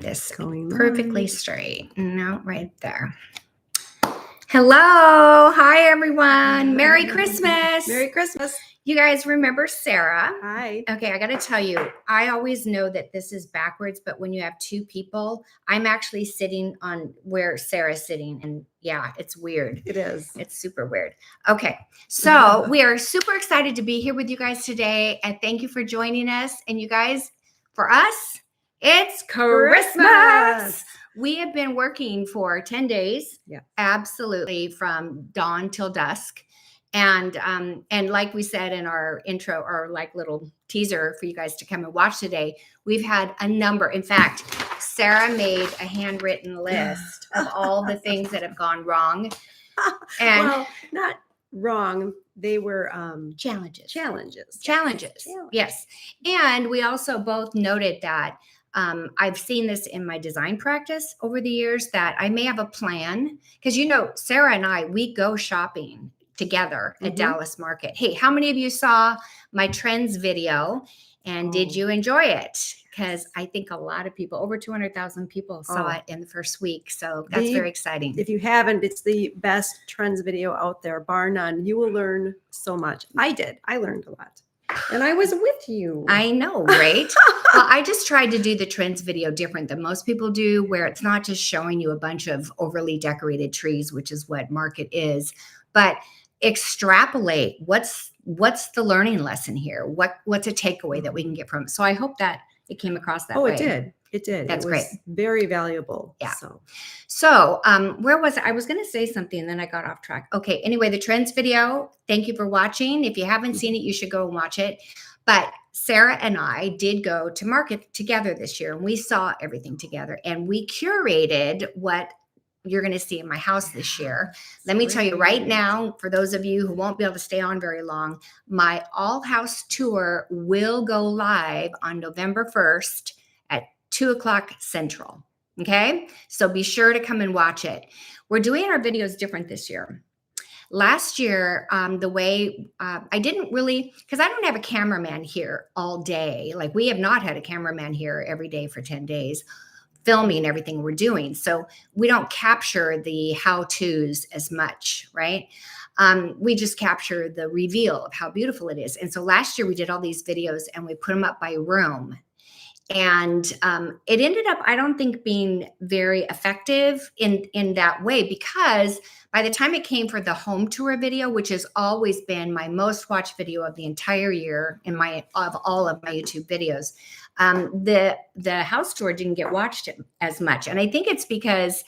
this Going perfectly live. straight. No, right there. Hello. Hi, everyone. Merry Christmas. Merry Christmas. You guys remember Sarah? Hi. Okay, I got to tell you, I always know that this is backwards, but when you have two people, I'm actually sitting on where Sarah's sitting. And yeah, it's weird. It is. It's super weird. Okay, so we are super excited to be here with you guys today. And thank you for joining us. And you guys, for us, it's Christmas. We have been working for 10 days. Yeah. Absolutely, from dawn till dusk. And like we said in our intro, or like little teaser for you guys to come and watch today, we've had a number. In fact, Sarah made a handwritten list of all the things that have gone wrong. And well, not wrong. They were challenges. Challenges. Yes. And we also both noted that I've seen this in my design practice over the years, that I may have a plan, because Sarah and I, we go shopping together at Dallas Market. Hey, how many of you saw my trends video, and did you enjoy it? Because I think a lot of people, over 200,000 people saw it in the first week. So that's very exciting. If you haven't, it's the best trends video out there, bar none. You will learn so much. I did. I learned a lot. And I was with you. I know, right? Well, I just tried to do the trends video different than most people do, where it's not just showing you a bunch of overly decorated trees, which is what Market is, but extrapolate what's the learning lesson here? What's a takeaway that we can get from it? So I hope that it came across that way. It did. It did. That's it was great. Very valuable. Yeah. So where was I? I was going to say something and then I got off track. Okay. Anyway, the trends video, thank you for watching. If you haven't seen it, you should go and watch it. But Sarah and I did go to Market together this year, and we saw everything together, and we curated what you're going to see in my house this year. Let me tell you right now, for those of you who won't be able to stay on very long, my all-house tour will go live on November 1st at 2:00 Central. Okay? So be sure to come and watch it. We're doing our videos different this year. Last year, the way I didn't really, because I don't have a cameraman here all day. Like, we have not had a cameraman here every day for 10 days. Filming everything we're doing. So we don't capture the how-tos as much, right? We just capture the reveal of how beautiful it is. And so last year we did all these videos and we put them up by room. And it ended up, I don't think, being very effective in that way, because by the time it came for the home tour video, which has always been my most watched video of the entire year of all of my YouTube videos, the house tour didn't get watched as much. And I think it's because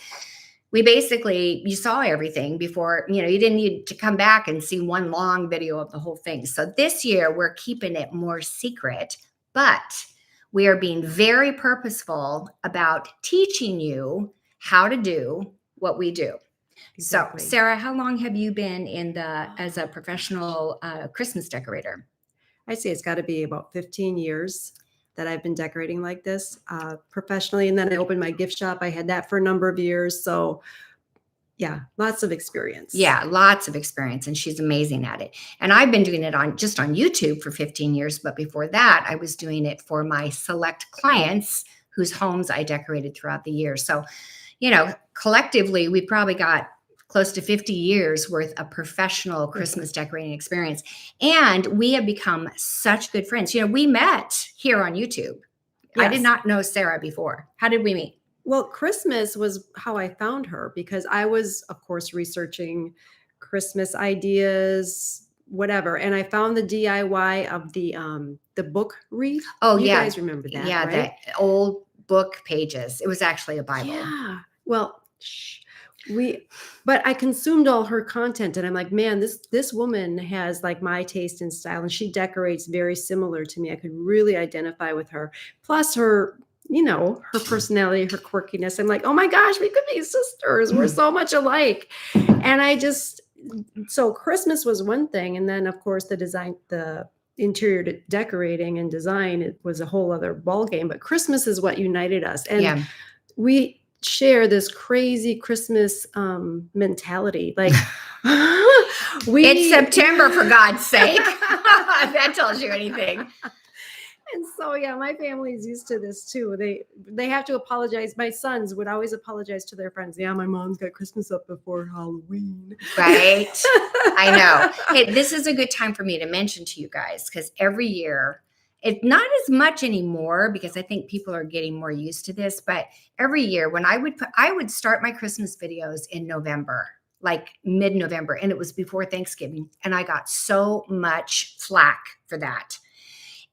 you saw everything before, you didn't need to come back and see one long video of the whole thing. So this year we're keeping it more secret, but we are being very purposeful about teaching you how to do what we do. Exactly. So Sarah, how long have you been as a professional Christmas decorator? I'd say it's got to be about 15 years that I've been decorating like this professionally. And then I opened my gift shop. I had that for a number of years. So yeah, lots of experience. Yeah, lots of experience. And she's amazing at it. And I've been doing it just on YouTube for 15 years. But before that, I was doing it for my select clients whose homes I decorated throughout the year. So, collectively, we probably got close to 50 years worth of professional Christmas decorating experience. And we have become such good friends. We met here on YouTube. Yes. I did not know Sarah before. How did we meet? Well, Christmas was how I found her, because I was, of course, researching Christmas ideas, whatever. And I found the DIY of the book wreath. Oh, you yeah. guys remember that, yeah, right? The old book pages. It was actually a Bible. Yeah. Well, but I consumed all her content, and I'm like, man, this woman has like my taste and style, and she decorates very similar to me. I could really identify with her. Plus her her personality, her quirkiness. I'm like, oh my gosh, we could be sisters. We're so much alike. And so Christmas was one thing. And then of course the interior decorating and design, it was a whole other ballgame, but Christmas is what united us. And we share this crazy Christmas mentality. Like it's September, for God's sake. If that tells you anything. And so yeah, my family's used to this too. They have to apologize. My sons would always apologize to their friends. Yeah, my mom's got Christmas up before Halloween. Right. I know. Hey, this is a good time for me to mention to you guys, because every year, it's not as much anymore because I think people are getting more used to this. But every year when I would start my Christmas videos in November, like mid-November, and it was before Thanksgiving. And I got so much flack for that.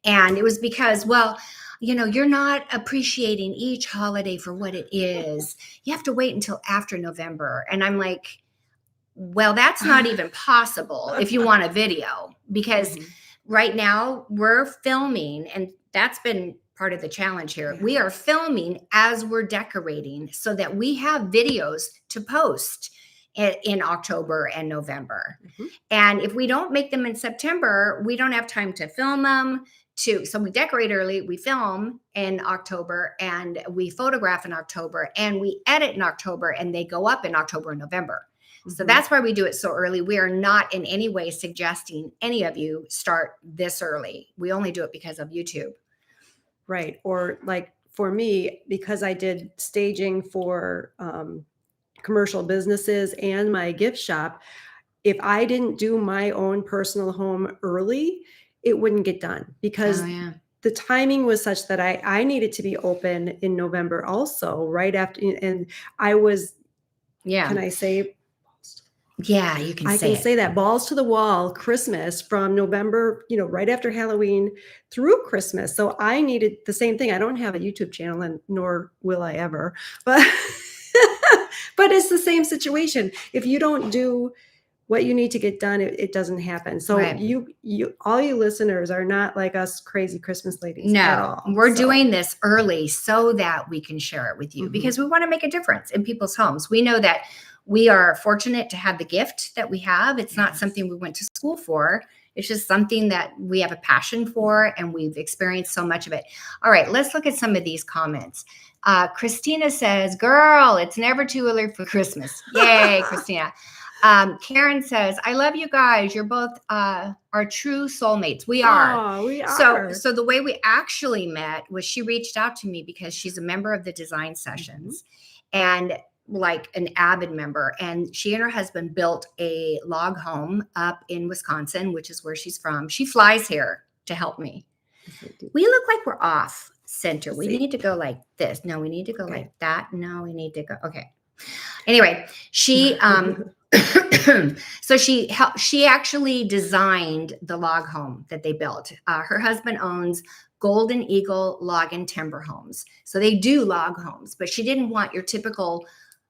And it was because, well, you're not appreciating each holiday for what it is. You have to wait until after November. And I'm like, well, that's not even possible if you want a video, because right now we're filming, and that's been part of the challenge here. We are filming as we're decorating so that we have videos to post in October and November. And if we don't make them in September, we don't have time to film them. So we decorate early, we film in October, and we photograph in October, and we edit in October, and they go up in October and November. So that's why we do it so early. We are not in any way suggesting any of you start this early. We only do it because of YouTube. Right. Or like for me, because I did staging for commercial businesses and my gift shop, if I didn't do my own personal home early, it wouldn't get done because the timing was such that I needed to be open in November also, right after. And I was, can I say? Yeah, you can I say can say that balls to the wall Christmas from November, right after Halloween through Christmas. So I needed the same thing. I don't have a YouTube channel, and nor will I ever, but but it's the same situation. If you don't do what you need to get done, it doesn't happen. So you all you listeners are not like us crazy Christmas ladies at all. We're doing this early so that we can share it with you because we want to make a difference in people's homes. We know that we are fortunate to have the gift that we have. It's not something we went to school for. It's just something that we have a passion for, and we've experienced so much of it. All right, let's look at some of these comments. Christina says, girl, it's never too early for Christmas. Yay, Christina. Karen says, I love you guys. You're both our true soulmates. We are. Oh, we are. So the way we actually met was she reached out to me because she's a member of the design sessions and like an avid member. And she and her husband built a log home up in Wisconsin, which is where she's from. She flies here to help me. We look like we're off center. We need to go like this. No, we need to go like that. No, we need to go. Okay. Anyway, she so she actually designed the log home that they built. Her husband owns Golden Eagle Log and Timber Homes. So they do log homes, but she didn't want your typical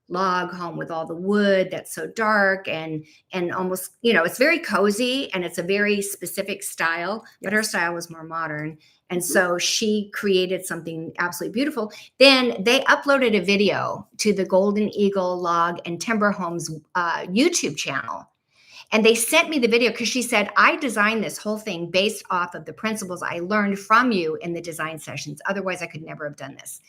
log home with all the wood that's so dark and almost, it's very cozy and it's a very specific style, but her style was more modern. And so she created something absolutely beautiful. Then they uploaded a video to the Golden Eagle Log and Timber Homes YouTube channel. And they sent me the video because she said, I designed this whole thing based off of the principles I learned from you in the design sessions. Otherwise, I could never have done this.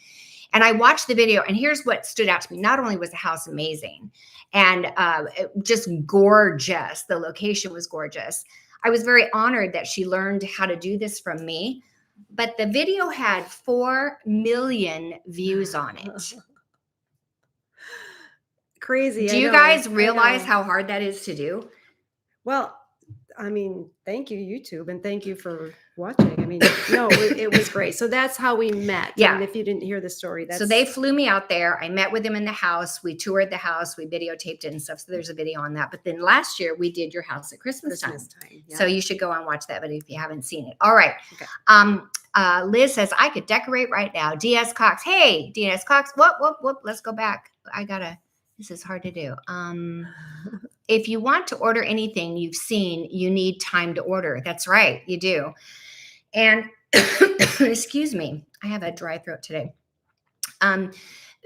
And I watched the video, and here's what stood out to me. Not only was the house amazing and just gorgeous, the location was gorgeous. I was very honored that she learned how to do this from me. But the video had 4 million views on it. Crazy. Do you guys realize how hard that is to do? Well, I mean, thank you, YouTube, and thank you for watching. I mean, no, it was great. So that's how we met. Yeah. And if you didn't hear the story, So they flew me out there. I met with them in the house. We toured the house. We videotaped it and stuff. So there's a video on that. But then last year we did your house at Christmas time. Yeah. So you should go and watch that video if you haven't seen it. All right. Okay. Liz says, I could decorate right now. DS Cox. Hey, DS Cox. Whoop. Let's go back. This is hard to do. If you want to order anything you've seen, you need time to order. That's right. You do. And excuse me, I have a dry throat today.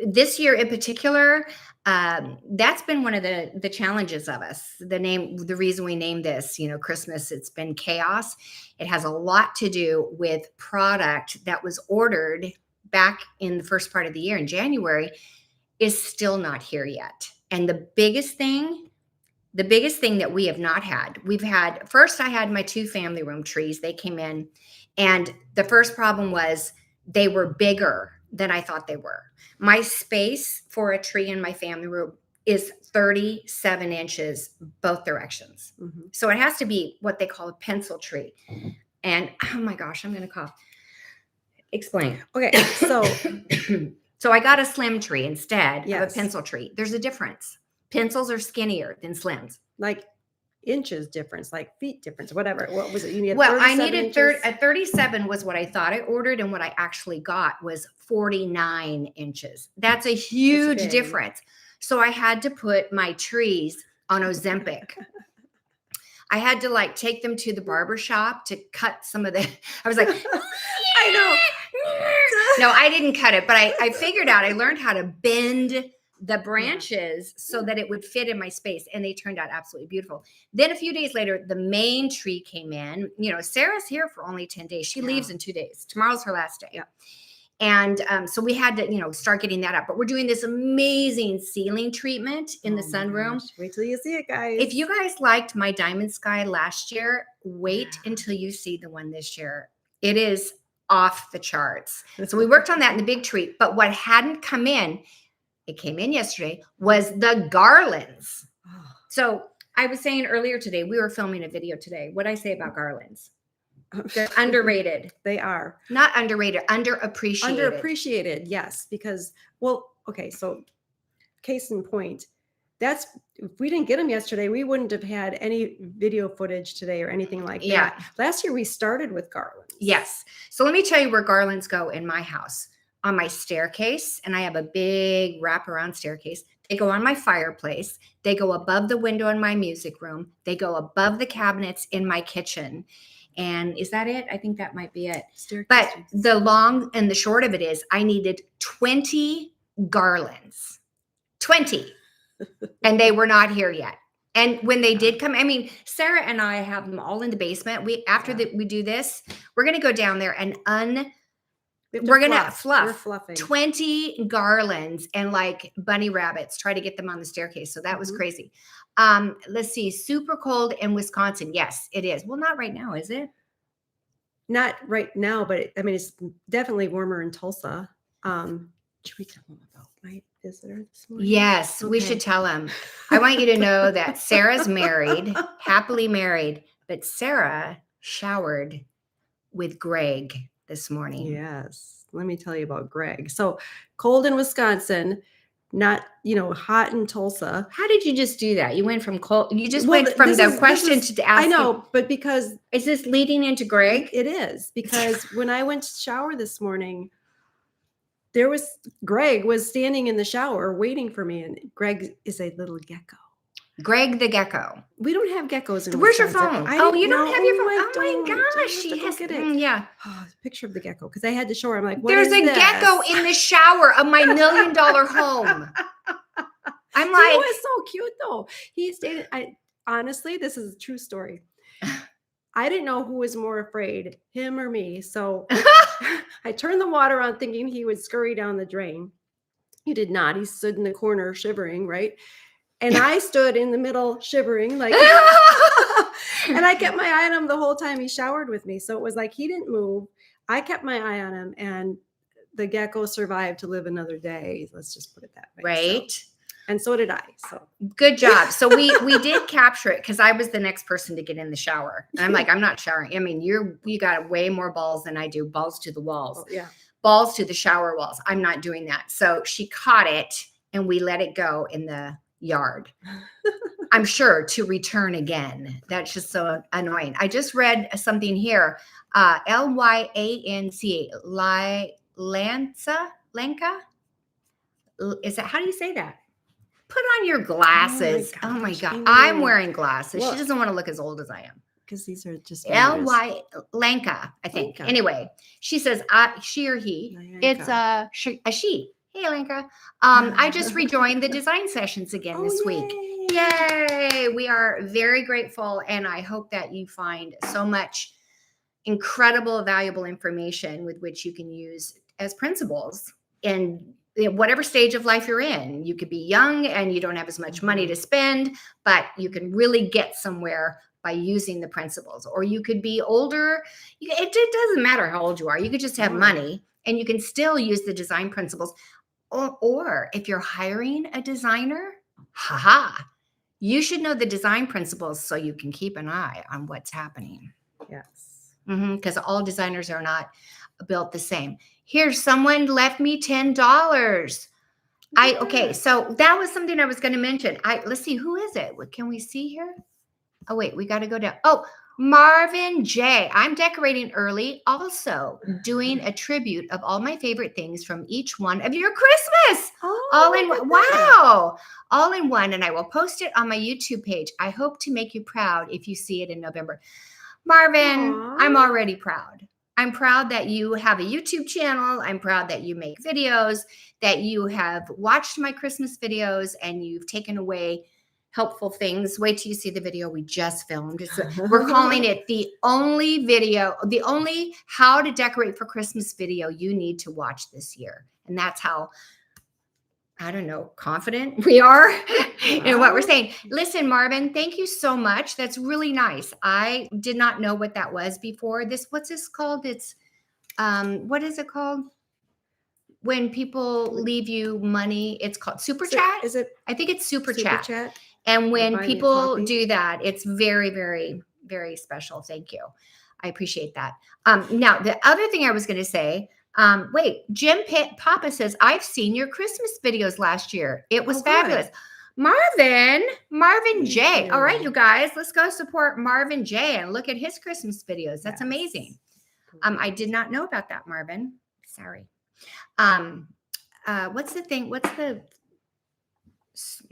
This year in particular, that's been one of the challenges of us. The reason we named this, Christmas, it's been chaos. It has a lot to do with product that was ordered back in the first part of the year in January is still not here yet. And the biggest thing that we have not had, first I had my 2 family room trees. They came in And the first problem was they were bigger than I thought they were. My space for a tree in my family room is 37 inches both directions. Mhm. So it has to be what they call a pencil tree. And oh my gosh, I'm going to cough. Explain. Okay, so So I got a slim tree instead of a Yes. pencil tree. There's a difference. Pencils are skinnier than slims. like inches difference, like feet difference, whatever. What was it? You needed Well, I 37 needed inches? a 37 was what I thought I ordered, and what I actually got was 49 inches. That's a huge big. difference. So I had to put my trees on Ozempic. I had to like take them to the barber shop to cut some of the. I was like, I know. No, I didn't cut it, but I figured out. I learned how to bend the branches so that it would fit in my space, and they turned out absolutely beautiful. Then a few days later, the main tree came in. You know, Sarah's here for only 10 days. She leaves in 2 days. Tomorrow's her last day. Yeah. And so we had to, start getting that up. But we're doing this amazing ceiling treatment in the Oh my sunroom. gosh. Wait till you see it, guys. If you guys liked my diamond sky last year, wait until you see the one this year. It is off the charts. So we worked on that in the big tree. But what hadn't come in, it came in yesterday, was the garlands. So I was saying earlier today, we were filming a video today. What did I say about garlands? They're underrated. They are. Not underrated, underappreciated. Underappreciated, yes. Because, okay, so case in point, if we didn't get them yesterday, we wouldn't have had any video footage today or anything like that. Last year we started with garlands. Yes. So let me tell you where garlands go in my house. On my staircase, and I have a big wraparound staircase. They go on my fireplace. They go above the window in my music room. They go above the cabinets in my kitchen. And is that it? I think that might be it. But the long and the short of it is I needed 20 garlands. 20. And they were not here yet. And when they did come, I mean, Sarah and I have them all in the basement. We do this, we're going to go down there and we're going to fluff 20 garlands and like bunny rabbits, try to get them on the staircase. So that was crazy. Let's see. Super cold in Wisconsin. Yes, it is. Well, not right now, is it? Not right now, but it's definitely warmer in Tulsa. Should we tell them about my visitor this morning? Yes, we should tell them. I want you to know that Sarah's married, happily married, but Sarah showered with Greg this morning. Yes. Let me tell you about Greg. So cold in Wisconsin, not, hot in Tulsa. How did you just do that? You went from cold. You just went from the question to ask. I know, but because. Is this leading into Greg? It is, because when I went to shower this morning, Greg was standing in the shower waiting for me. And Greg is a little gecko. Greg the gecko. We don't have geckos in Where's Wisconsin. your phone? You don't have your phone. Oh my gosh. She has get it. Yeah. Picture of the gecko, because I had to show her. I'm like, there's a gecko in the shower of my $1 million home. I'm like, he was so cute though. He stayed. Honestly, this is a true story. I didn't know who was more afraid, him or me. So I turned the water on thinking he would scurry down the drain. He did not. He stood in the corner shivering, right? And I stood in the middle shivering, like, and I kept my eye on him the whole time he showered with me. So it was like he didn't move. I kept my eye on him, and the gecko survived to live another day. Let's just put it that way. Right. So, and so did I. So good job. So we did capture it, because I was the next person to get in the shower. And I'm like, I'm not showering. I mean, you got way more balls than I do. Balls to the walls. yeah. Balls to the shower walls. I'm not doing that. So she caught it, and we let it go in the yard. I'm sure to return again. That's just so annoying. I just read something here. Lyanca, Lanka. Is that, how do you say that? Put on your glasses. Oh my God. I'm wearing glasses. She doesn't want to look as old as I am. Because these are just Lanka, I think. Lanka. Anyway, she says she or he. Lanka. It's a she. Hey, Lanka. I just rejoined the design sessions again this week. Yay! We are very grateful, and I hope that you find so much incredible, valuable information with which you can use as principles in whatever stage of life you're in. You could be young and you don't have as much money to spend, but you can really get somewhere by using the principles. Or you could be older. It doesn't matter how old you are. You could just have money and you can still use the design principles. Or if you're hiring a designer, you should know the design principles so you can keep an eye on what's happening. Yes. Because all designers are not built the same. Here, someone left me $10. Okay, so that was something I was going to mention. Let's see, who is it? What can we see here? Oh, wait, we got to go down. Oh, Marvin J. I'm decorating early, also doing a tribute of all my favorite things from each one of your Christmas. All in one. Wow. All in one. And I will post it on my YouTube page. I hope to make you proud if you see it in November. Marvin, I'm already proud. I'm proud that you have a YouTube channel. I'm proud that you make videos, that you have watched my Christmas videos and you've taken away helpful things. Wait till you see the video we just filmed. We're calling it the only how to decorate for Christmas video you need to watch this year. And that's how, I don't know, confident we are in what we're saying. Listen, Marvin, thank you so much. That's really nice. I did not know what that was before. What's this called? It's, what is it called? When people leave you money, it's called Super Chat. Is it? I think it's Super Chat. Chat. And when people do that, it's very, very, very special. Thank you. I appreciate that. Now, the other thing I was going to say, wait, Jim Papa says, I've seen your Christmas videos last year. It was fabulous. Good. Marvin J. All right, you guys, let's go support Marvin J and look at his Christmas videos. That's amazing. I did not know about that, Marvin. Sorry. What's the thing? What's the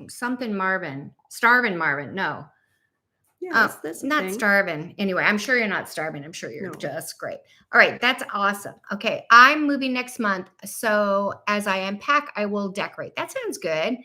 something Marvin? Starving Marvin? No. Yeah, that's not starving. Anyway, I'm sure you're not starving. I'm sure you're just great. All right, that's awesome. Okay, I'm moving next month. So as I unpack, I will decorate. That sounds good.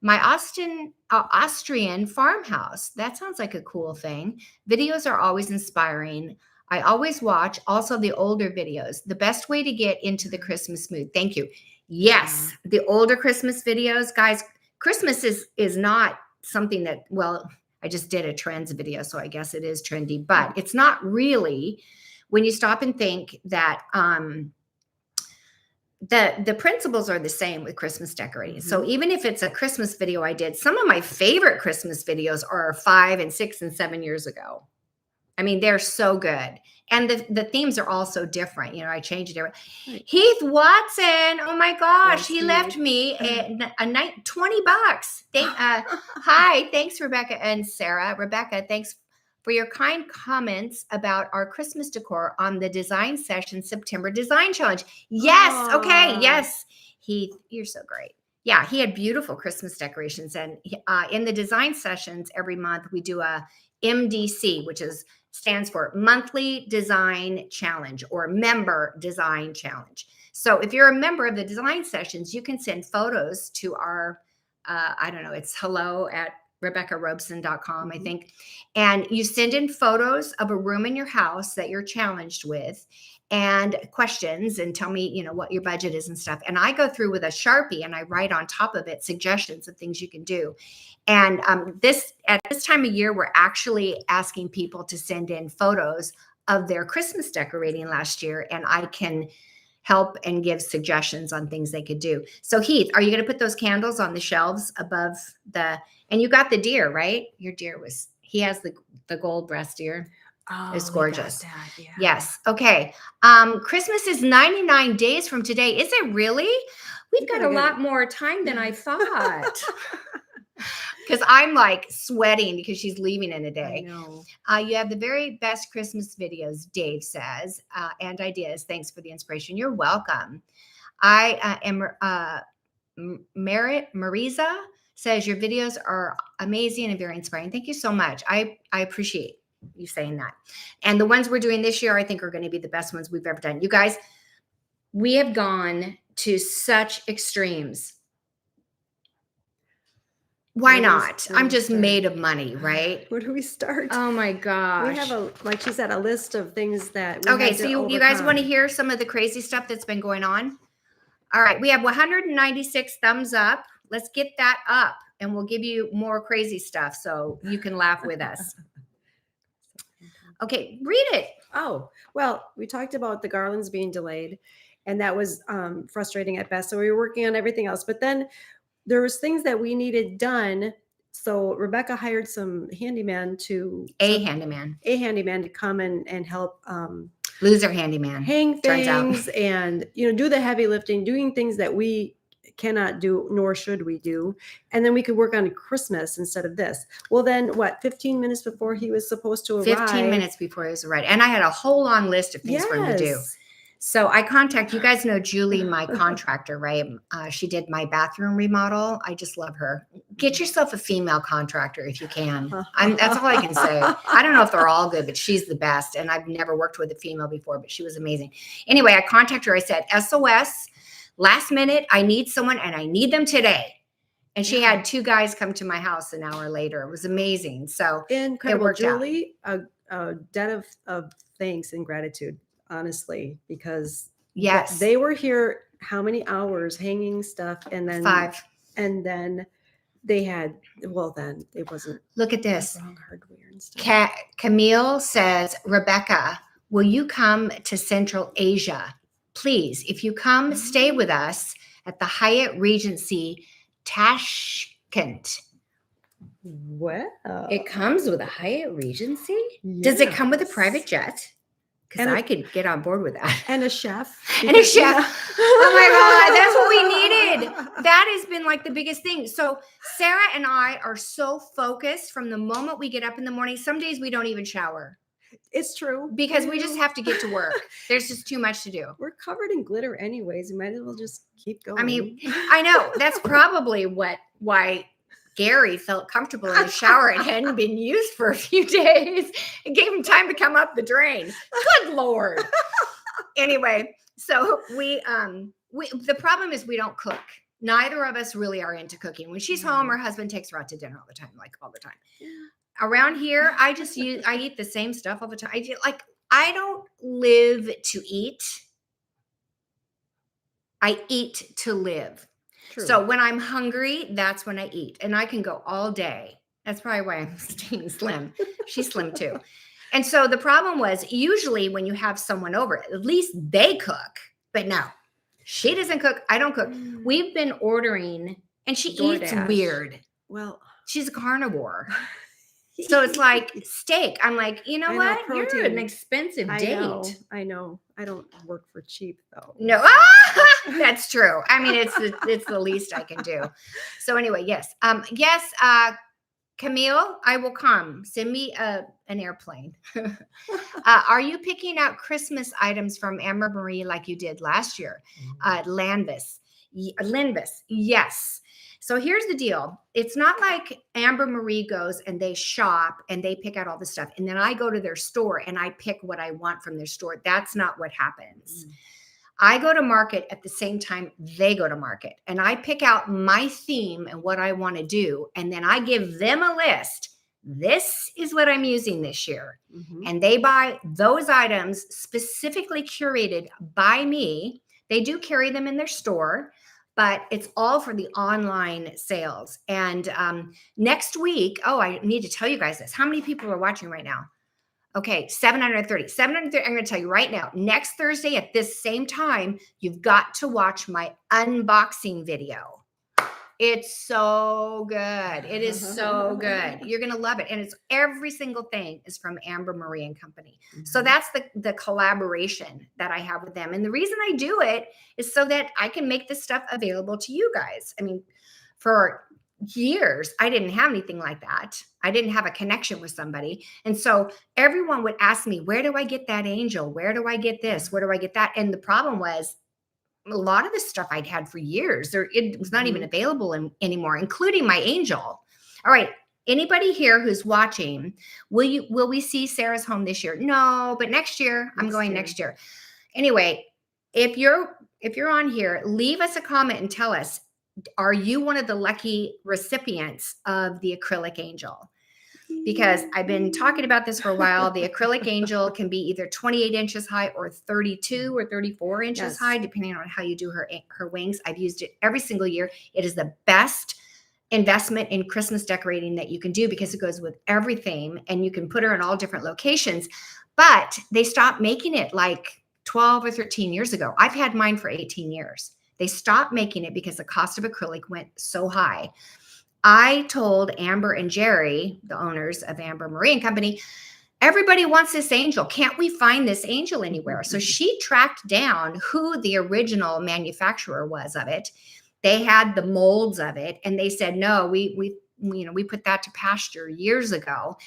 My Austrian farmhouse. That sounds like a cool thing. Videos are always inspiring. I always watch also the older videos. The best way to get into the Christmas mood. Thank you. Yes, the older Christmas videos, guys. Christmas is not something that, well, I just did a trends video, so I guess it is trendy, but it's not really when you stop and think that the principles are the same with Christmas decorating. So even if it's a Christmas video I did, some of my favorite Christmas videos are 5 and 6 and 7 years ago. I mean, they're so good. And the themes are also different. You know, I changed it. Right. Heath Watson. Oh my gosh. He left me a night $20. Hi. Thanks, Rebecca and Sarah. Rebecca, thanks for your kind comments about our Christmas decor on the design session September design challenge. Yes. Okay. Yes. Heath, you're so great. Yeah, he had beautiful Christmas decorations. And in the design sessions every month, we do a MDC, which stands for Monthly Design Challenge or Member Design Challenge. So if you're a member of the design sessions, you can send photos to our, I don't know, it's hello@RebeccaRobeson.com, I think. And you send in photos of a room in your house that you're challenged with and questions and tell me, you know, what your budget is and stuff. And I go through with a Sharpie and I write on top of it suggestions of things you can do. And at this time of year, we're actually asking people to send in photos of their Christmas decorating last year, and I can help and give suggestions on things they could do. So Heath, are you going to put those candles on the shelves above and you got the deer, right? Your deer he has the gold breast deer. Oh, it's gorgeous. Yeah. Yes. Okay. Christmas is 99 days from today. Is it really? We've got a lot more time than I thought. Because I'm like sweating because she's leaving in a day. I know. You have the very best Christmas videos, Dave says, and ideas. Thanks for the inspiration. You're welcome. I am Marisa says your videos are amazing and very inspiring. Thank you so much. I appreciate you saying that. And the ones we're doing this year, I think are going to be the best ones we've ever done. You guys, we have gone to such extremes. Why not? I'm just made of money, right? Where do we start? Oh my gosh. We have like she said, a list of things that okay, so you guys want to hear some of the crazy stuff that's been going on? All right, we have 196 thumbs up. Let's get that up and we'll give you more crazy stuff so you can laugh with us. Okay, read it. Oh, well, we talked about the garlands being delayed, and that was frustrating at best. So we were working on everything else, but then there was things that we needed done. So Rebecca hired some handyman Handyman. a handyman to come and help Loser handyman. hang Turns out. things and do the heavy lifting, doing things that we cannot do, nor should we do. And then we could work on Christmas instead of this. Well, then what, 15 minutes before he was supposed to arrive? 15 minutes before he was arrived. And I had a whole long list of things for him to do. Yes. So I you guys know Julie, my contractor, right? She did my bathroom remodel. I just love her. Get yourself a female contractor if you can. That's all I can say. I don't know if they're all good, but she's the best. And I've never worked with a female before, but she was amazing. Anyway, I contacted her. I said, SOS, last minute, I need someone and I need them today. And she had 2 guys come to my house an hour later. It was amazing. So incredible, it worked Julie. A debt of thanks and gratitude. Honestly, because yes, they were here how many hours hanging stuff, and then 5, and then they had, well, then it wasn't, look at this, wrong hardware and stuff. Camille says, Rebecca, will you come to Central Asia, please? If you come, stay with us at the Hyatt Regency Tashkent. Well, it comes with a Hyatt Regency. Does it come with a private jet? Because I could get on board with that. And a chef. And a chef. Oh my God, that's what we needed. That has been like the biggest thing. So Sarah and I are so focused from the moment we get up in the morning. Some days we don't even shower. It's true. Because we just have to get to work. There's just too much to do. We're covered in glitter anyways. You might as well just keep going. I mean, I know. That's probably why Gary felt comfortable in the shower. It hadn't been used for a few days. It gave him time to come up the drain. Good Lord. Anyway, so we the problem is we don't cook. Neither of us really are into cooking. When she's home, her husband takes her out to dinner all the time, like all the time. Around here, I eat the same stuff all the time. I don't live to eat. I eat to live. True. So when I'm hungry, that's when I eat. And I can go all day. That's probably why I'm staying slim. She's slim too. And so the problem was usually when you have someone over, at least they cook. But no, she doesn't cook. I don't cook. We've been ordering, and she eats weird. Well, she's a carnivore. So it's like steak. I'm like, you know what? Protein. You're an expensive date. I know. I don't work for cheap though. No, that's true. I mean, it's the least I can do. So anyway, yes, Camille, I will come. Send me an airplane. Are you picking out Christmas items from Amber Marie like you did last year? Linvis, yes. So here's the deal. It's not like Amber Marie goes and they shop and they pick out all the stuff. And then I go to their store and I pick what I want from their store. That's not what happens. I go to market at the same time they go to market. And I pick out my theme and what I want to do. And then I give them a list. This is what I'm using this year. And they buy those items specifically curated by me. They do carry them in their store, but it's all for the online sales. And next week, I need to tell you guys this. How many people are watching right now? Okay, 730. 730, I'm going to tell you right now. Next Thursday at this same time, you've got to watch my unboxing video. It's so good. It is so good. You're going to love it. And it's every single thing is from Amber Marie and Company. So that's the collaboration that I have with them. And the reason I do it is so that I can make this stuff available to you guys. I mean, for years, I didn't have anything like that. I didn't have a connection with somebody. And so everyone would ask me, where do I get that angel? Where do I get this? Where do I get that? And the problem was, a lot of the stuff I'd had for years, it was not even available anymore, including my angel. All right. Anybody here who's watching, will we see Sarah's home this year? No, but next year, I'm going next year. Anyway, if you're on here, leave us a comment and tell us, are you one of the lucky recipients of the acrylic angel? Because I've been talking about this for a while. The acrylic angel can be either 28 inches high or 32 or 34 inches high, depending on how you do her wings. I've used it every single year. It is the best investment in Christmas decorating that you can do because it goes with everything and you can put her in all different locations. But they stopped making it like 12 or 13 years ago. I've had mine for 18 years. They stopped making it because the cost of acrylic went so high. I told Amber and Jerry, the owners of Amber Marie and Company, everybody wants this angel. Can't we find this angel anywhere? So she tracked down who the original manufacturer was of it. They had the molds of it, and they said, no, we put that to pasture years ago.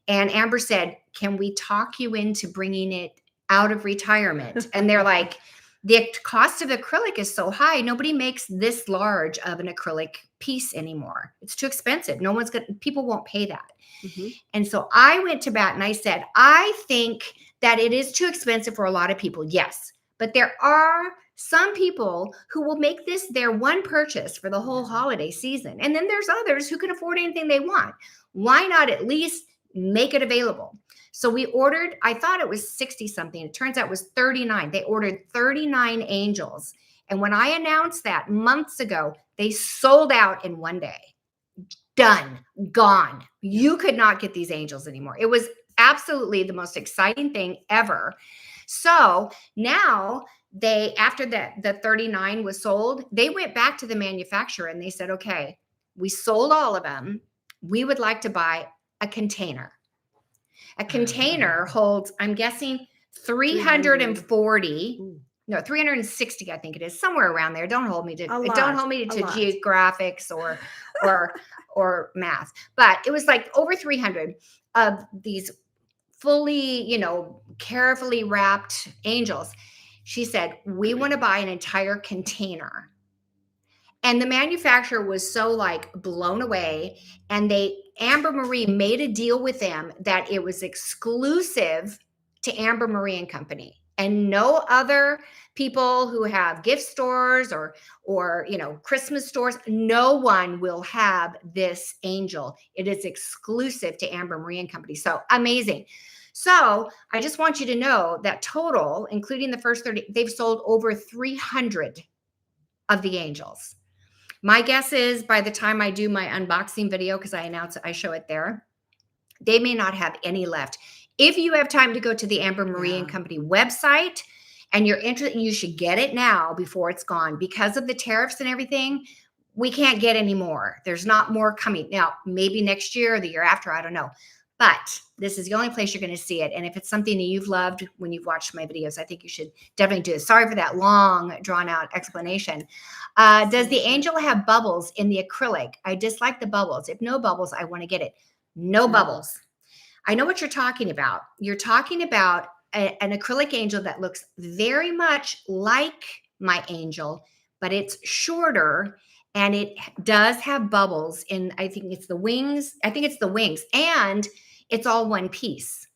And Amber said, can we talk you into bringing it out of retirement? And they're like, the cost of acrylic is so high. Nobody makes this large of an acrylic piece anymore. It's too expensive. People won't pay that. Mm-hmm. And so I went to bat and I said, I think that it is too expensive for a lot of people. Yes. But there are some people who will make this their one purchase for the whole holiday season. And then there's others who can afford anything they want. Why not at least make it available? So we ordered, I thought it was 60 something. It turns out it was 39. They ordered 39 angels. And when I announced that months ago, they sold out in one day. Done, gone. You could not get these angels anymore. It was absolutely the most exciting thing ever. So now after the 39 was sold, they went back to the manufacturer and they said, okay, we sold all of them. We would like to buy a container. A container holds, I'm guessing, 340. No, 360, I think it is, somewhere around there. Don't hold me to geographics or math. But it was like over 300 of these fully, carefully wrapped angels. She said, we want to buy an entire container. And the manufacturer was so like blown away. And Amber Marie made a deal with them that it was exclusive to Amber Marie and Company. And no other people who have gift stores or Christmas stores, no one will have this angel. It is exclusive to Amber Marie and Company. So amazing. So I just want you to know that total, including the first 30, they've sold over 300 of the angels. My guess is by the time I do my unboxing video, because I show it there, they may not have any left. If you have time to go to the Amber Marie and Company website and you're interested, you should get it now before it's gone. Because of the tariffs and everything, we can't get any more. There's not more coming. Now, maybe next year or the year after, I don't know. But this is the only place you're going to see it. And if it's something that you've loved when you've watched my videos, I think you should definitely do it. Sorry for that long, drawn-out explanation. Does the angel have bubbles in the acrylic? I dislike the bubbles. If no bubbles, I want to get it. No bubbles. I know what you're talking about. You're talking about an acrylic angel that looks very much like my angel, but it's shorter and it does have bubbles in, I think it's the wings. And it's all one piece.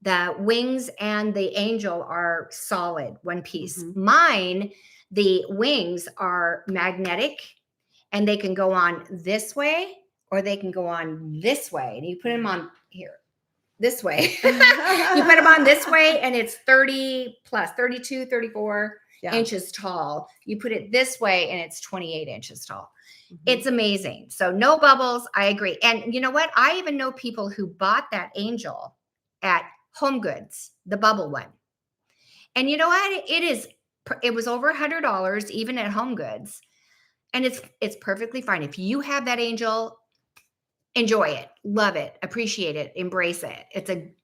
The wings and the angel are solid, one piece. Mm-hmm. Mine, the wings are magnetic and they can go on this way or they can go on this way. And you put them on here. This way. You put them on this way and it's 30 plus 32, 34 inches tall. You put it this way and it's 28 inches tall. Mm-hmm. It's amazing. So no bubbles. I agree. And you know what? I even know people who bought that angel at Home Goods, the bubble one. And you know what? It was over $100 even at Home Goods. And it's perfectly fine. If you have that angel, enjoy it, love it, appreciate it, embrace it.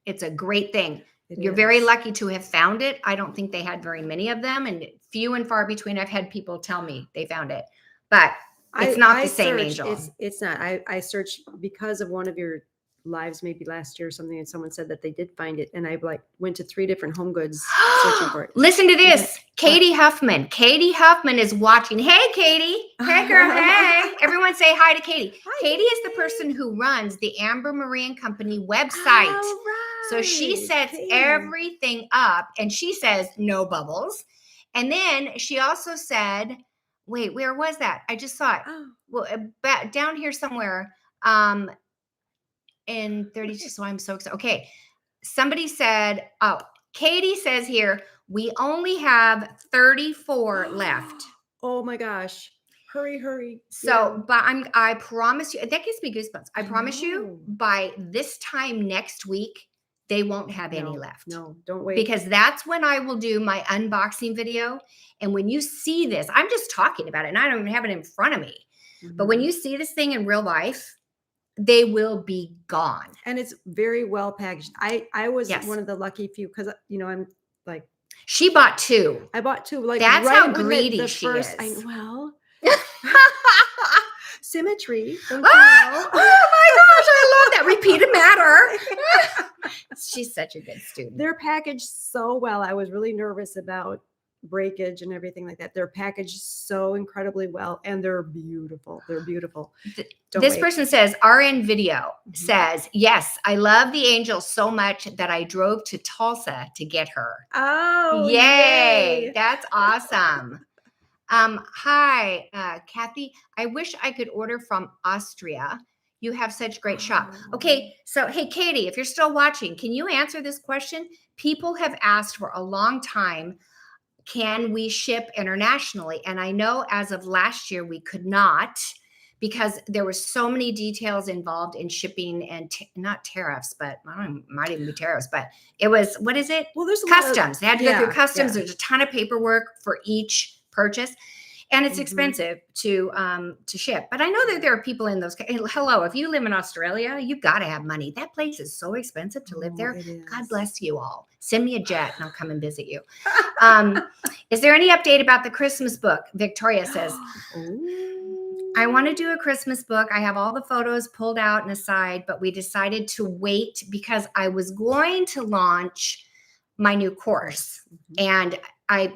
It's a great thing. You're very lucky to have found it. I don't think they had very many of them, and few and far between. I've had people tell me they found it, but it's not the same angel. It's not. I searched because of one of your lives, maybe last year or something, and someone said that they did find it, and I went to 3 different Home Goods searching for it. Listen to this. Katie Huffman. Katie Huffman is watching. Hey, Katie. Hey, girl. Hey. Everyone say hi to Katie. Hi, Katie is the person who runs the Amber Marie and Company website. Oh, right. So she sets everything up, and she says no bubbles. And then she also said, wait, where was that? I just saw it. Oh. Well, down here somewhere. In 32, so I'm so excited. Okay. Somebody said, Katie says here, we only have 34 left. Oh my gosh. Hurry, hurry. So, but I promise you, that gives me goosebumps. I promise you know. by this time next week, they won't have any left. No, don't wait. Because that's when I will do my unboxing video. And when you see this, I'm just talking about it and I don't even have it in front of me. But when you see this thing in real life, they will be gone. And it's very well packaged. I was Yes. one of the lucky few because, you know, I'm like, She bought 2. I bought 2. Like, That's right how when greedy the she first, is. well, symmetry. Don't you know? Oh my gosh, I love that. Repeated matter. She's such a good student. They're packaged so well. I was really nervous about breakage and everything like that. They're packaged so incredibly well, and they're beautiful. They're beautiful. This person says, RN Video says, yes, I love the angel so much that I drove to Tulsa to get her. Oh, yay. That's awesome. Hi, Kathy. I wish I could order from Austria. You have such great shop. Okay, so hey, Katie, if you're still watching, can you answer this question? People have asked for a long time, can we ship internationally? And I know as of last year, we could not because there were so many details involved in shipping and not tariffs, but I don't know, might even be tariffs, but it was, what is it? Well, there's customs. They had to go through customs. Yeah. There's a ton of paperwork for each purchase. And it's expensive to ship. But I know that there are people in those. Hello, if you live in Australia, you've got to have money. That place is so expensive to live there. God bless you all. Send me a jet and I'll come and visit you. Is there any update about the Christmas book? Victoria says, I want to do a Christmas book. I have all the photos pulled out and aside, but we decided to wait because I was going to launch my new course. And had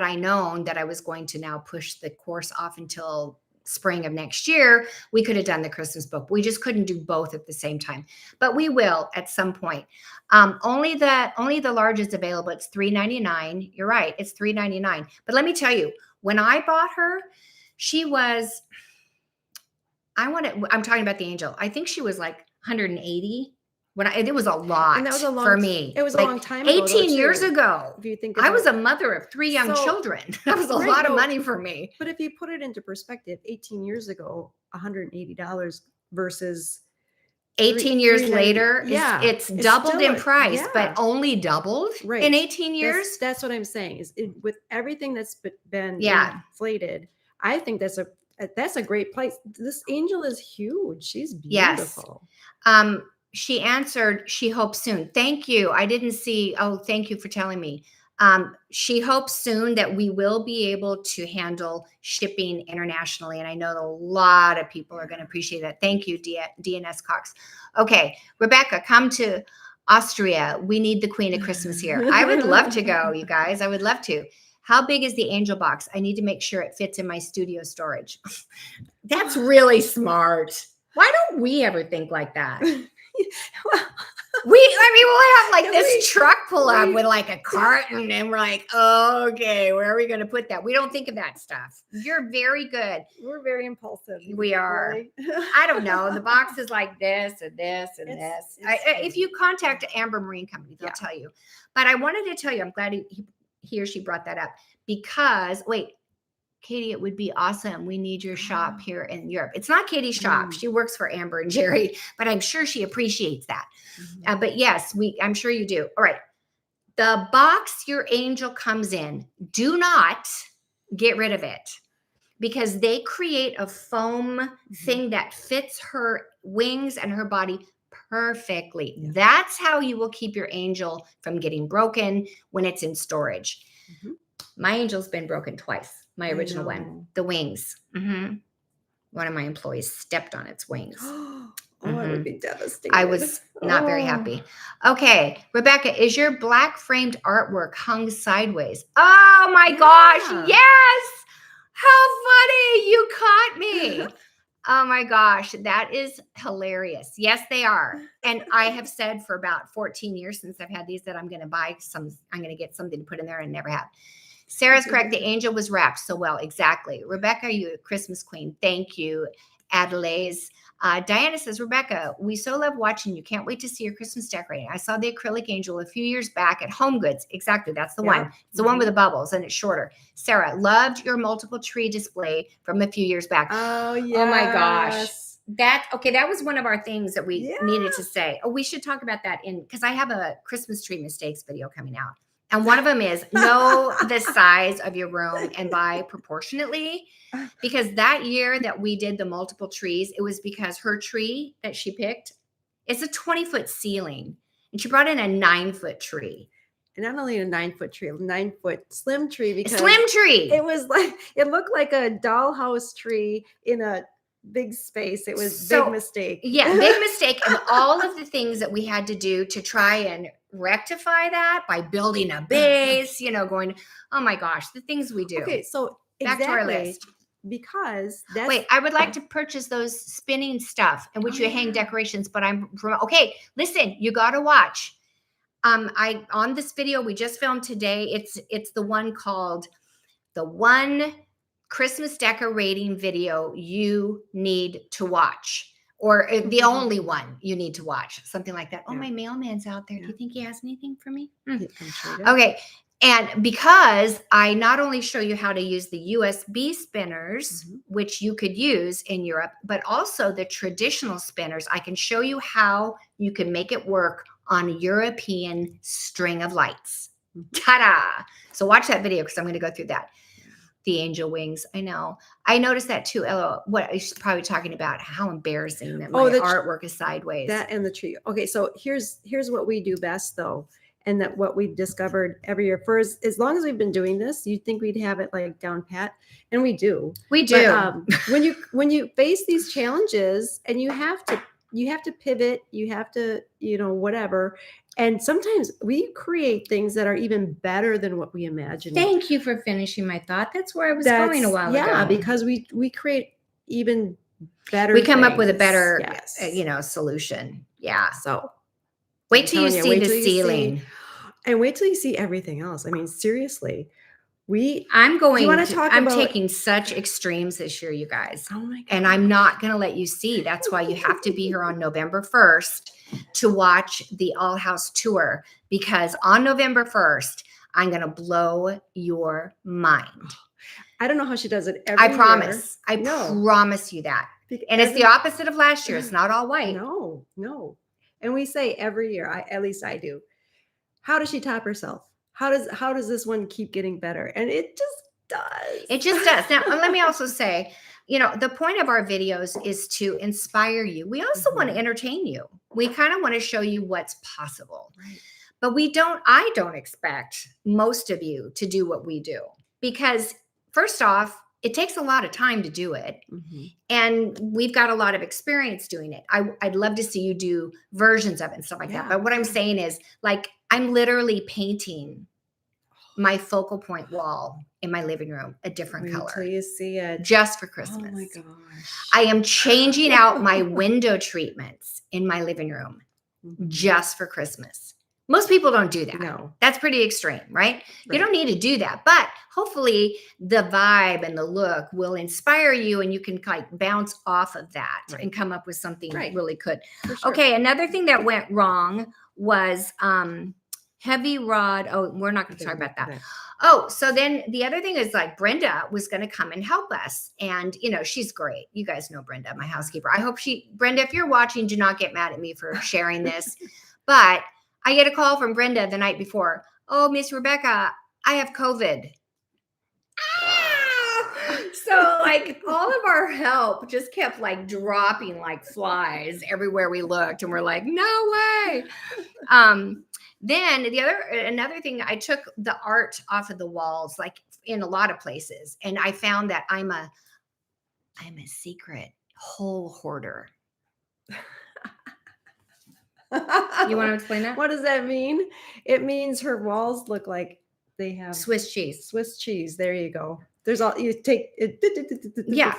I known that I was going to now push the course off until spring of next year, we could have done the Christmas book. We just couldn't do both at the same time, but we will at some point. Only the large is available. It's $3.99. You're right. It's $3.99. But let me tell you, when I bought her, she was, I'm talking about the angel. I think she was like 180. It was a lot, and that was a long, for me. It was like a long time ago. 18 years ago. If you think I was a mother of 3 young children. That was a lot of money for me. But if you put it into perspective, 18 years ago, $180 versus 18 years later, it's doubled in price, but only doubled in 18 years. That's what I'm saying. With everything that's been inflated, I think that's a great price. This angel is huge. She's beautiful. Yes. She answered, she hopes soon. Thank you. I didn't see. Oh, thank you for telling me. She hopes soon that we will be able to handle shipping internationally. And I know a lot of people are going to appreciate that. Thank you, DNS Cox. Okay, Rebecca, come to Austria. We need the Queen of Christmas here. I would love to go, you guys. I would love to. How big is the angel box? I need to make sure it fits in my studio storage. That's really smart. Why don't we ever think like that? We'll have like this truck pull up with like a carton and we're like, oh, okay, where are we going to put that? We don't think of that stuff. You're very good. We're very impulsive. We are. Really? I don't know. The box is like this and this and this. If you contact Amber Marine Company, they'll tell you. But I wanted to tell you, I'm glad he or she brought that up because, Katie, it would be awesome. We need your shop here in Europe. It's not Katie's shop. She works for Amber and Jerry, but I'm sure she appreciates that. But yes, I'm sure you do. All right. The box your angel comes in, do not get rid of it because they create a foam thing that fits her wings and her body perfectly. That's how you will keep your angel from getting broken when it's in storage. My angel's been broken twice. My original one, the wings. One of my employees stepped on its wings. I would be devastated. I was not very happy. Okay, Rebecca, is your black framed artwork hung sideways? Oh my gosh, yes! How funny! You caught me. Oh my gosh, that is hilarious. Yes, they are. And I have said for about 14 years since I've had these that I'm going to buy some. I'm going to get something to put in there and never have. Sarah's correct. The angel was wrapped so well. Exactly. Rebecca, you a Christmas queen. Thank you. Adelaide's. Diana says, Rebecca, we so love watching you. Can't wait to see your Christmas decorating. I saw the acrylic angel a few years back at Home Goods. Exactly. That's the one. It's the one with the bubbles and it's shorter. Sarah, loved your multiple tree display from a few years back. Oh, yeah. Oh my gosh. That was one of our things that we needed to say. Oh, we should talk about that because I have a Christmas tree mistakes video coming out. And one of them is know the size of your room and buy proportionately. Because that year that we did the multiple trees, it was because her tree that she picked, it's a 20-foot ceiling. And she brought in a 9-foot tree. And not only a 9-foot tree, a 9-foot slim tree. Because slim tree. It was like, it looked like a dollhouse tree in a big space. It was a big mistake. Yeah, big mistake. And all of the things that we had to do to try and rectify that by building a base, going, oh my gosh, the things we do. Okay, so back to our list. Because that's... Wait, I would like to purchase those spinning stuff in which you hang decorations, but okay, listen, you got to watch. On this video we just filmed today, it's the one called the one Christmas decorating video you need to watch, or the only one you need to watch, something like that. Oh, my mailman's out there. Do you think he has anything for me? I'm sure. Okay. And because I not only show you how to use the USB spinners, which you could use in Europe, but also the traditional spinners, I can show you how you can make it work on a European string of lights. Ta-da! So watch that video because I'm going to go through that. The angel wings. I know. I noticed that too. What she's probably talking about, how embarrassing that my artwork is sideways. That and the tree. Okay, so here's what we do best though. And that what we've discovered every year for as long as we've been doing this, you'd think we'd have it like down pat, and we do. We do. But, when you face these challenges and you have to pivot, you have to, whatever. And sometimes we create things that are even better than what we imagined. Thank you for finishing my thought. That's where I was going a while ago. Yeah, because we create even better. We come up with a better, solution. Yeah. So. Wait till you see the ceiling. And wait till you see everything else. I mean, seriously. I'm taking such extremes this year, you guys. Oh my God. And I'm not going to let you see. That's why you have to be here on November 1st to watch the All House tour. Because on November 1st, I'm going to blow your mind. I don't know how she does it every year. I promise. I promise you that. And it's the opposite of last year. It's not all white. No. And we say every year, at least I do, how does she top herself? How does this one keep getting better? And it just does. It just does. Now, let me also say, the point of our videos is to inspire you. We also want to entertain you. We kind of want to show you what's possible. Right. But I don't expect most of you to do what we do because first off, it takes a lot of time to do it. And we've got a lot of experience doing it. I'd love to see you do versions of it and stuff like that. But what I'm saying is, like, I'm literally painting my focal point wall in my living room a different color. Until you see it. Just for Christmas. Oh my gosh. I am changing out my window treatments in my living room just for Christmas. Most people don't do that. No. That's pretty extreme, right? You don't need to do that. But hopefully the vibe and the look will inspire you and you can bounce off of that and come up with something really good. For sure. Okay, another thing that went wrong was heavy rod. Oh, we're not going to talk about that. Okay. Oh, so then the other thing is Brenda was going to come and help us. And, she's great. You guys know Brenda, my housekeeper. I hope Brenda, if you're watching, do not get mad at me for sharing this. But I get a call from Brenda the night before. Oh, Miss Rebecca, I have COVID. So all of our help just kept dropping like flies everywhere we looked. And we're like, no way. Then another thing, I took the art off of the walls, in a lot of places. And I found that I'm a secret hole hoarder. You want to explain that? What does that mean? It means her walls look like they have Swiss cheese. Swiss cheese. There you go. There's all you take. Yeah.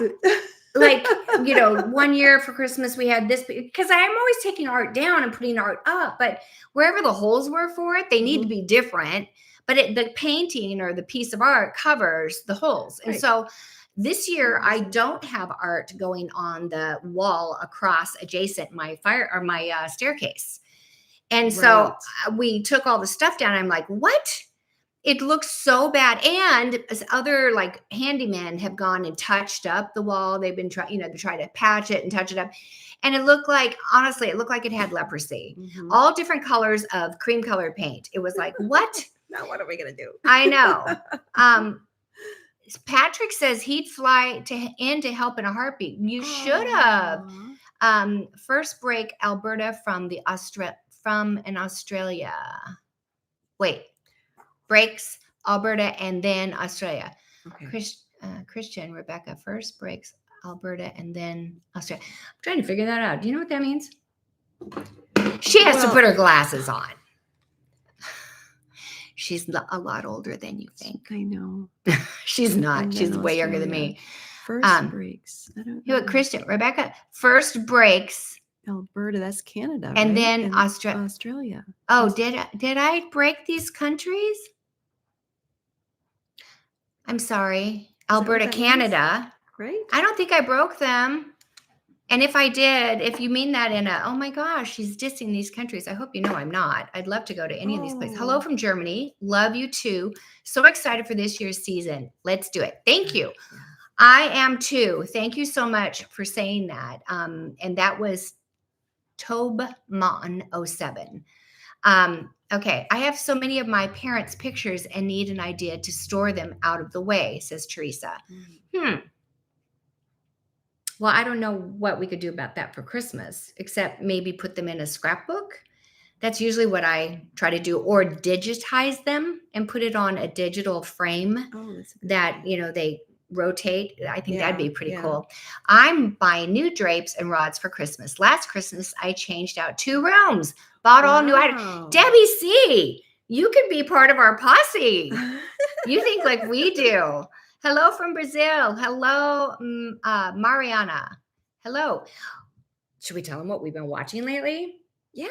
1 year for Christmas, we had this because I'm always taking art down and putting art up, but wherever the holes were for it, they need to be different. But the painting or the piece of art covers the holes. And so This year, I don't have art going on the wall across adjacent my staircase. And so we took all the stuff down. I'm like, what? It looks so bad. And other like handymen have gone and touched up the wall. They've been trying, to try to patch it and touch it up. And it looked like, honestly, it looked like it had leprosy. Mhm. All different colors of cream colored paint. It was like, what? Now what are we going to do? I know. Patrick says he'd fly in to help in a heartbeat. You should have. First break, Alberta from Australia. Wait, breaks Alberta and then Australia. Okay. Christian, Rebecca, first breaks Alberta and then Australia. I'm trying to figure that out. Do you know what that means? She has to put her glasses on. She's a lot older than you think. I know. She's not. She's way younger than me. First breaks. I don't know. Christian, Rebecca, first breaks Alberta, that's Canada, and right? then Australia. Oh, did I break these countries? I'm sorry. Alberta, Canada. Right? I don't think I broke them. And if I did, if you mean that oh my gosh, she's dissing these countries. I hope you know I'm not. I'd love to go to any of these places. Hello from Germany. Love you too. So excited for this year's season. Let's do it. Thank you. I am too. Thank you so much for saying that. And that was Tobmon07. Okay. I have so many of my parents' pictures and need an idea to store them out of the way, says Teresa. Well, I don't know what we could do about that for Christmas, except maybe put them in a scrapbook. That's usually what I try to do, or digitize them and put it on a digital frame that, they rotate. I think that'd be pretty cool. I'm buying new drapes and rods for Christmas. Last Christmas, I changed out 2 rooms, bought all new items. Debbie C., you could be part of our posse. You think like we do. Hello from Brazil. Hello, Mariana. Hello. Should we tell them what we've been watching lately? Yeah.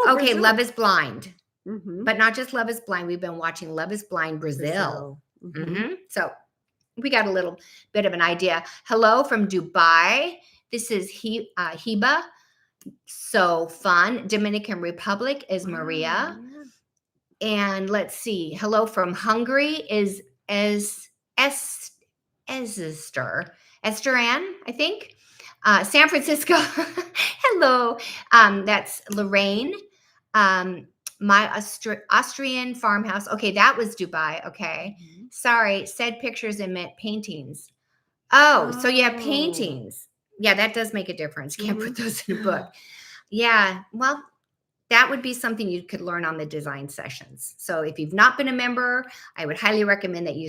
Okay, Brazil. Love is Blind. Mm-hmm. But not just Love is Blind. We've been watching Love is Blind Brazil. Mm-hmm. So we got a little bit of an idea. Hello from Dubai. This is Heba. So fun. Dominican Republic is Maria. And let's see. Hello from Hungary is Esther Ann, I think. San Francisco. Hello. That's Lorraine. My Austrian farmhouse. Okay, that was Dubai. Okay. Mm-hmm. Sorry, said pictures and meant paintings. Oh, so you have paintings. Yeah, that does make a difference. Can't put those in a book. Yeah, well, that would be something you could learn on the design sessions. So if you've not been a member, I would highly recommend that you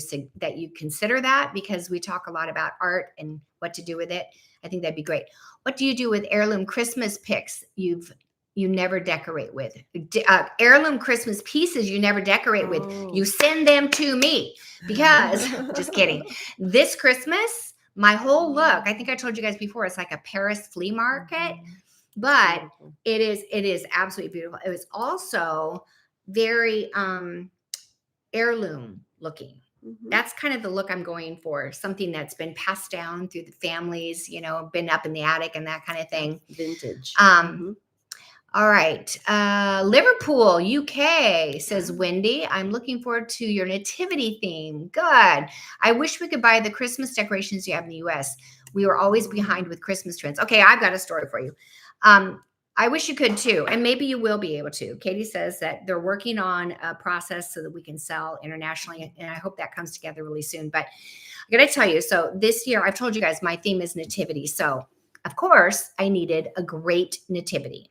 consider that, because we talk a lot about art and what to do with it. I think that'd be great. What do you do with heirloom Christmas picks you never decorate with? Heirloom Christmas pieces you never decorate with. You send them to me, because just kidding. This Christmas, my whole look, I think I told you guys before, it's like a Paris flea market. But it is absolutely beautiful. It was also very heirloom looking. Mm-hmm. That's kind of the look I'm going for. Something that's been passed down through the families, been up in the attic and that kind of thing. Vintage. All right. Liverpool, UK, says Wendy. I'm looking forward to your nativity theme. Good. I wish we could buy the Christmas decorations you have in the US. We were always behind with Christmas trends. Okay, I've got a story for you. I wish you could too, and maybe you will be able to. Katie says that they're working on a process so that we can sell internationally, and I hope that comes together really soon. But I got to tell you, so this year, I've told you guys my theme is nativity. So, of course, I needed a great nativity.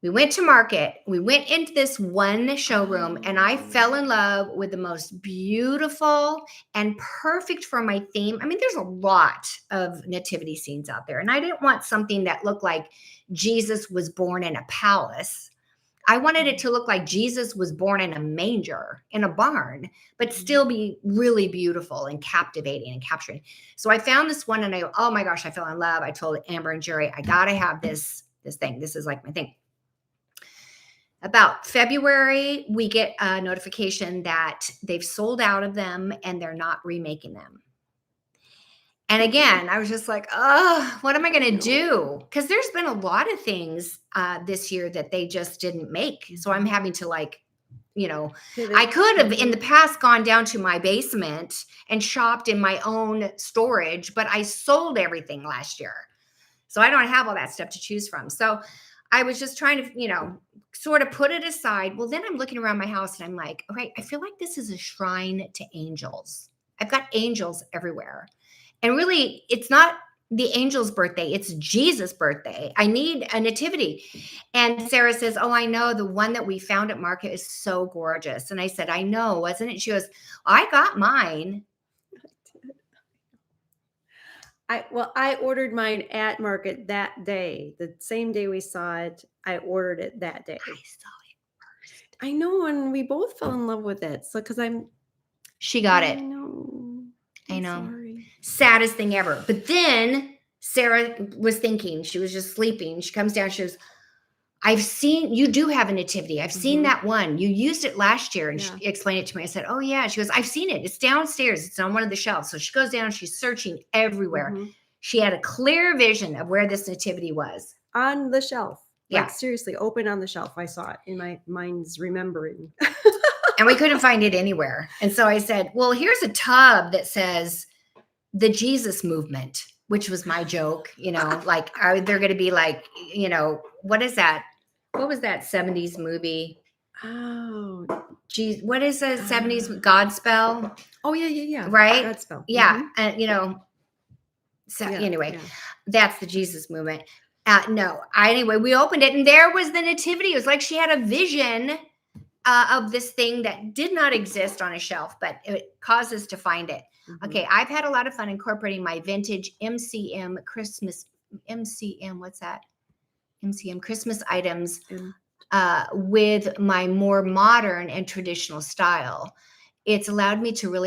We went to market. We went into this one showroom, and I fell in love with the most beautiful and perfect for my theme. I mean, there's a lot of nativity scenes out there, and I didn't want something that looked like Jesus was born in a palace. I wanted it to look like Jesus was born in a manger, in a barn, but still be really beautiful and captivating and capturing. So I found this one, and oh my gosh, I fell in love. I told Amber and Jerry, I got to have this thing. This is like my thing. About February, we get a notification that they've sold out of them and they're not remaking them. And again, I was just like, oh, what am I going to do? Because there's been a lot of things this year that they just didn't make. So I'm having to like, you know, I could have in the past gone down to my basement and shopped in my own storage, but I sold everything last year. So I don't have all that stuff to choose from. So I was just trying to, you know, sort of put it aside. Well, then I'm looking around my house and I'm like, okay, I feel like this is a shrine to angels. I've got angels everywhere. And really, it's not the angel's birthday, it's Jesus' birthday. I need a nativity. And Sarah says, oh, I know the one that we found at market is so gorgeous. And I said, I know, wasn't it? She goes, I got mine. I ordered mine at market that day. The same day we saw it, I ordered it that day. I saw it first. I know, and we both fell in love with it. So, because She got it. I I know. Sorry. Saddest thing ever. But then Sarah was thinking, she was just sleeping. She comes down, she goes, I've seen, you do have a nativity. I've seen that one. You used it last year. And she explained it to me. I said, oh yeah. She goes, I've seen it. It's downstairs. It's on one of the shelves. So she goes down, she's searching everywhere. She had a clear vision of where this nativity was. On the shelf. Yeah. Like seriously, open on the shelf. I saw it in my mind's remembering. And we couldn't find it anywhere. And so I said, well, here's a tub that says the Jesus movement, which was my joke, you know, like, are they're going to be like, you know, what is that? What was that 70s movie? Oh, geez, what is a 70s Godspell? Oh, yeah. Right? Godspell. Yeah. And, you know, so anyway, that's the Jesus movement. Anyway, we opened it and there was the nativity. It was like she had a vision of this thing that did not exist on a shelf, but it caused us to find it. Okay, I've had a lot of fun incorporating my vintage MCM Christmas, what's that? MCM Christmas items with my more modern and traditional style. It's allowed me to really